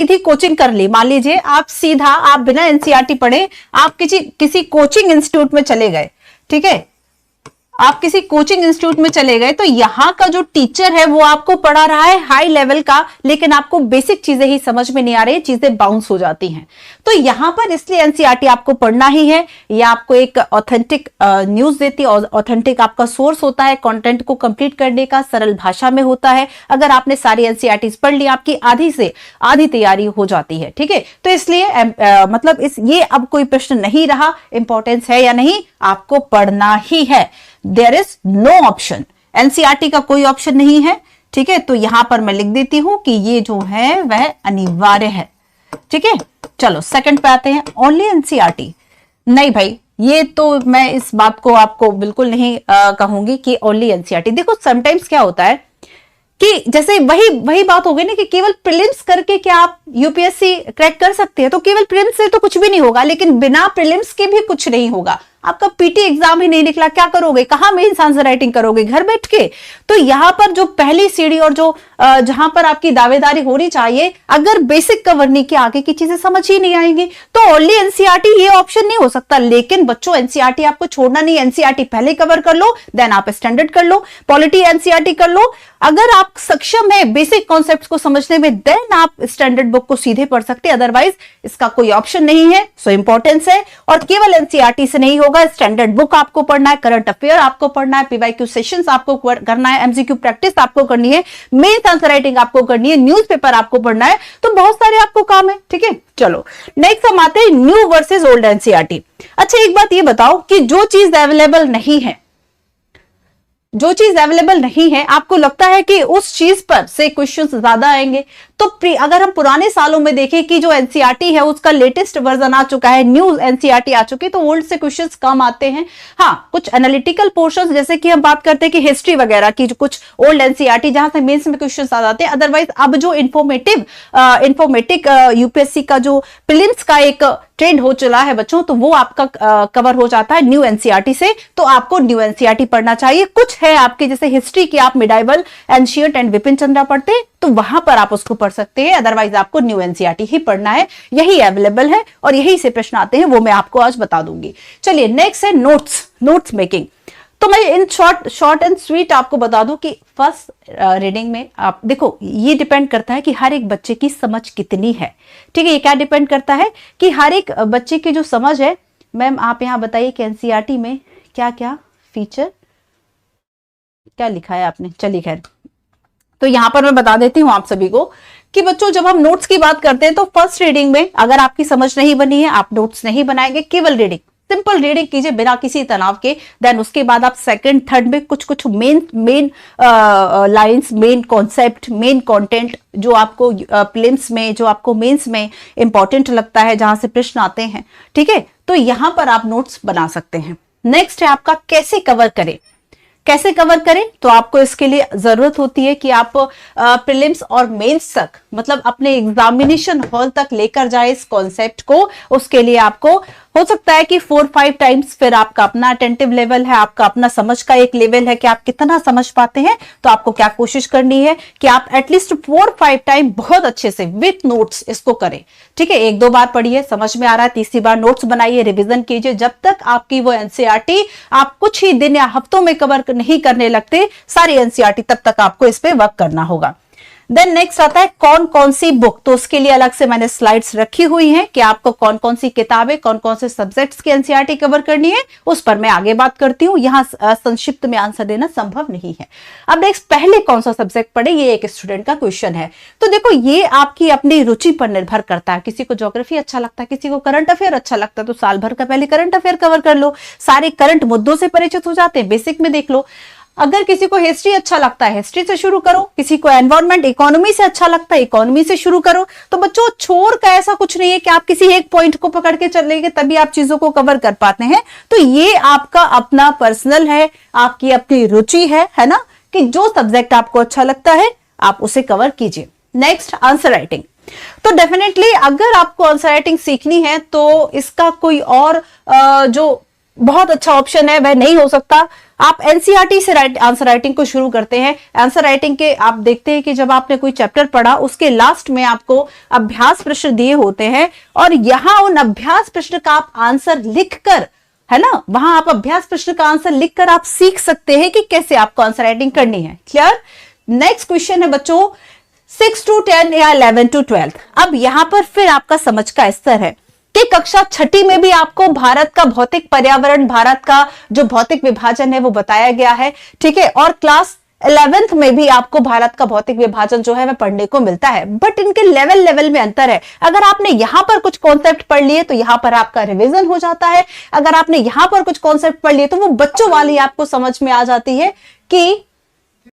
थी, कोचिंग कर ली, मान लीजिए आप सीधा आप बिना एनसीईआरटी पढ़े आप किसी कोचिंग इंस्टीट्यूट में चले गए, ठीक है, आप किसी कोचिंग इंस्टीट्यूट में चले गए, तो यहां का जो टीचर है वो आपको पढ़ा रहा है हाई लेवल का, लेकिन आपको बेसिक चीजें ही समझ में नहीं आ रही, चीजें बाउंस हो जाती हैं। तो यहां पर इसलिए एनसीईआरटी आपको पढ़ना ही है। ये आपको एक ऑथेंटिक न्यूज देती है, ऑथेंटिक आपका सोर्स होता है, कंटेंट को कंप्लीट करने का, सरल भाषा में होता है। अगर आपने सारी एनसीईआरटी पढ़ ली, आपकी आधी से आधी तैयारी हो जाती है, ठीक है। तो इसलिए मतलब ये अब कोई प्रश्न नहीं रहा, इंपॉर्टेंस है या नहीं, आपको पढ़ना ही है। There is no option, NCERT का कोई ऑप्शन नहीं है, ठीक है। तो यहां पर मैं लिख देती हूं कि ये जो है वह अनिवार्य है, ठीक है। चलो सेकंड पे आते हैं, ओनली एनसीईआरटी। नहीं भाई, ये तो मैं इस बात को आपको बिल्कुल नहीं कहूंगी कि ओनली एनसीईआरटी। देखो समटाइम्स क्या होता है कि जैसे वही बात हो गई ना कि केवल प्रीलिम्स करके क्या आप यूपीएससी क्रैक कर सकते हैं, तो केवल प्रीलिम्स से तो कुछ भी नहीं होगा, लेकिन बिना प्रीलिम्स के भी कुछ नहीं होगा। आपका पीटी एग्जाम ही नहीं निकला, क्या करोगे, कहां मेंस आंसर राइटिंग करोगे, घर बैठ के। तो यहां पर जो पहली सीढ़ी और जो जहां पर आपकी दावेदारी होनी चाहिए, अगर बेसिक कवर नहीं किया, आगे की चीजें समझ ही नहीं आएंगी, तो ओनली एनसीईआरटी ये ऑप्शन नहीं हो सकता। लेकिन बच्चों एनसीईआरटी आपको छोड़ना नहीं, एनसीईआरटी पहले कवर कर लो, देन आप स्टैंडर्ड कर लो, पॉलिटी एनसीईआरटी कर लो। अगर आप सक्षम है बेसिक कॉन्सेप्ट्स को समझने में, देन आप स्टैंडर्ड बुक को सीधे पढ़ सकते हैं, अदरवाइज इसका कोई ऑप्शन नहीं है। सो इंपॉर्टेंस है, और केवल एनसीईआरटी से नहीं होगा, स्टैंडर्ड बुक आपको पढ़ना है, करंट अफेयर आपको पढ़ना है, पीवाईक्यू सेशंस आपको करना है, एमसीक्यू प्रैक्टिस आपको करनी है, मेंस आंसर राइटिंग आपको करनी है, न्यूज़पेपर आपको पढ़ना है, तो बहुत सारे आपको काम है, ठीक है। चलो नेक्स्ट हम आते हैं न्यू वर्सेस ओल्ड एनसीईआरटी। अच्छा एक बात ये बताओ कि जो चीज अवेलेबल नहीं है, जो चीज अवेलेबल नहीं है, आपको लगता है कि उस चीज पर से क्वेश्चंस ज्यादा आएंगे, तो अगर हम पुराने सालों में देखें कि जो एनसीईआरटी है उसका लेटेस्ट वर्जन आ चुका है, न्यू एनसीईआरटी आ चुकी है, तो ओल्ड से क्वेश्चंस कम आते हैं। हाँ, कुछ एनालिटिकल पोर्शंस, जैसे कि हम बात करते हैं कि हिस्ट्री वगैरह की, जो कुछ ओल्ड एनसीईआरटी जहां से मेंस में क्वेश्चंस आ जाते हैं। अदरवाइज अब जो इंफॉर्मेटिक यूपीएससी का जो प्रीलिम्स का एक ट्रेंड हो चला है बच्चों, तो वो आपका कवर हो जाता है न्यू एनसीईआरटी से। तो आपको न्यू एनसीईआरटी पढ़ना चाहिए। कुछ है आपके, जैसे हिस्ट्री की आप medieval, ancient and Vipin Chandra पढ़ते हैं, तो वहां पर आप उसको पढ़ सकते हैं, अदरवाइज आपको न्यू एनसीईआरटी ही पढ़ना है। यही अवेलेबल है और यही से प्रश्न आते हैं, वो मैं आपको आज बता दूंगी। चलिए नेक्स्ट है नोट्स मेकिंग। तो मैं इन शॉर्ट एंड स्वीट आपको बता दूं कि फर्स्ट रीडिंग में आप देखो, ये डिपेंड करता है कि हर एक बच्चे की समझ कितनी है, ठीक है। ये क्या डिपेंड करता है कि हर एक बच्चे की जो समझ है। मैम आप यहां बताइए कि एनसीईआरटी में क्या क्या फीचर, क्या लिखा है आपने, चलिए खैर। तो यहां पर मैं बता देती हूं आप सभी को कि बच्चों जब हम नोट्स की बात करते हैं, तो फर्स्ट रीडिंग में अगर आपकी समझ नहीं बनी है, आप नोट्स नहीं बनाएंगे, केवल रीडिंग, सिंपल रीडिंग कीजिए बिना किसी तनाव के। देन उसके बाद आप सेकंड थर्ड में कुछ main lines, main concept, main content जो आपको प्रीलिम्स में, जो आपको मेंस में इंपॉर्टेंट लगता है, जहां से प्रश्न आते हैं, ठीक है, तो यहां पर आप नोट्स बना सकते हैं। नेक्स्ट है आपका कैसे कवर करें। कैसे कवर करें, तो आपको इसके लिए जरूरत होती है कि आप प्रीलिम्स और मेंस तक, मतलब अपने एग्जामिनेशन हॉल तक लेकर जाए इस कॉन्सेप्ट को। उसके लिए आपको हो सकता है कि 4-5 टाइम्स, फिर आपका अपना अटेंटिव लेवल है, आपका अपना समझ का एक लेवल है कि आप कितना समझ पाते हैं। तो आपको क्या कोशिश करनी है कि आप एटलीस्ट 4-5 टाइम बहुत अच्छे से विथ नोट्स इसको करें, ठीक है। 1-2 बार पढ़िए, समझ में आ रहा है, तीसरी बार नोट्स बनाइए, रिवीजन कीजिए, जब तक आपकी वो एनसीईआरटी आप कुछ ही दिन या हफ्तों में कवर नहीं करने लगते सारी एनसीईआरटी, तब तक आपको इस पे वर्क करना होगा। देन नेक्स्ट आता है कौन कौन सी बुक। तो उसके लिए अलग से मैंने स्लाइड्स रखी हुई हैं कि आपको कौन कौन सी किताबें, कौन कौन से सब्जेक्ट्स की एनसीईआरटी कवर करनी है, उस पर मैं आगे बात करती हूँ। यहां संक्षिप्त में आंसर देना संभव नहीं है। अब नेक्स्ट, पहले कौन सा सब्जेक्ट पढ़े, ये एक स्टूडेंट का क्वेश्चन है। तो देखो, ये आपकी अपनी रुचि पर निर्भर करता है। किसी को ज्योग्राफी अच्छा लगता है, किसी को करंट अफेयर अच्छा लगता है, तो साल भर का पहले करंट अफेयर कवर कर लो, सारे करंट मुद्दों से परिचित हो जाते हैं, बेसिक में देख लो। अगर किसी को हिस्ट्री अच्छा लगता है, हिस्ट्री से शुरू करो, किसी को एनवायरमेंट, इकोनॉमी से अच्छा लगता है, इकोनॉमी से शुरू करो। तो बच्चों छोर का ऐसा कुछ नहीं है कि आप किसी एक पॉइंट को पकड़ के चलेंगे तभी आप चीजों को कवर कर पाते हैं। तो ये आपका अपना पर्सनल है, आपकी अपनी रुचि है ना, कि जो सब्जेक्ट आपको अच्छा लगता है आप उसे कवर कीजिए। Next, answer writing. तो डेफिनेटली अगर आपको आंसर राइटिंग सीखनी है तो इसका कोई और जो बहुत अच्छा ऑप्शन है, वह नहीं हो सकता। आप एनसीईआरटी से आंसर राइटिंग को शुरू करते हैं। आंसर राइटिंग के आप देखते हैं कि जब आपने कोई चैप्टर पढ़ा उसके लास्ट में आपको अभ्यास प्रश्न दिए होते हैं, और यहां उन अभ्यास प्रश्न का आप आंसर लिखकर, है ना, वहां आप अभ्यास प्रश्न का आंसर लिखकर आप सीख सकते हैं कि कैसे आपको आंसर राइटिंग करनी है। क्लियर? नेक्स्ट क्वेश्चन है बच्चों 6 to 10 या 11 to 12। अब यहां पर फिर आपका समझ का स्तर है कि कक्षा छठी में भी आपको भारत का भौतिक पर्यावरण, भारत का जो भौतिक विभाजन है वो बताया गया है, ठीक है, और क्लास 11th में भी आपको भारत का भौतिक विभाजन जो है वह पढ़ने को मिलता है, बट इनके लेवल में अंतर है। अगर आपने यहां पर कुछ कॉन्सेप्ट पढ़ लिए तो यहां पर आपका रिवीजन हो जाता है, अगर आपने यहां पर कुछ कॉन्सेप्ट पढ़ लिए तो वो बच्चों वाली आपको समझ में आ जाती है कि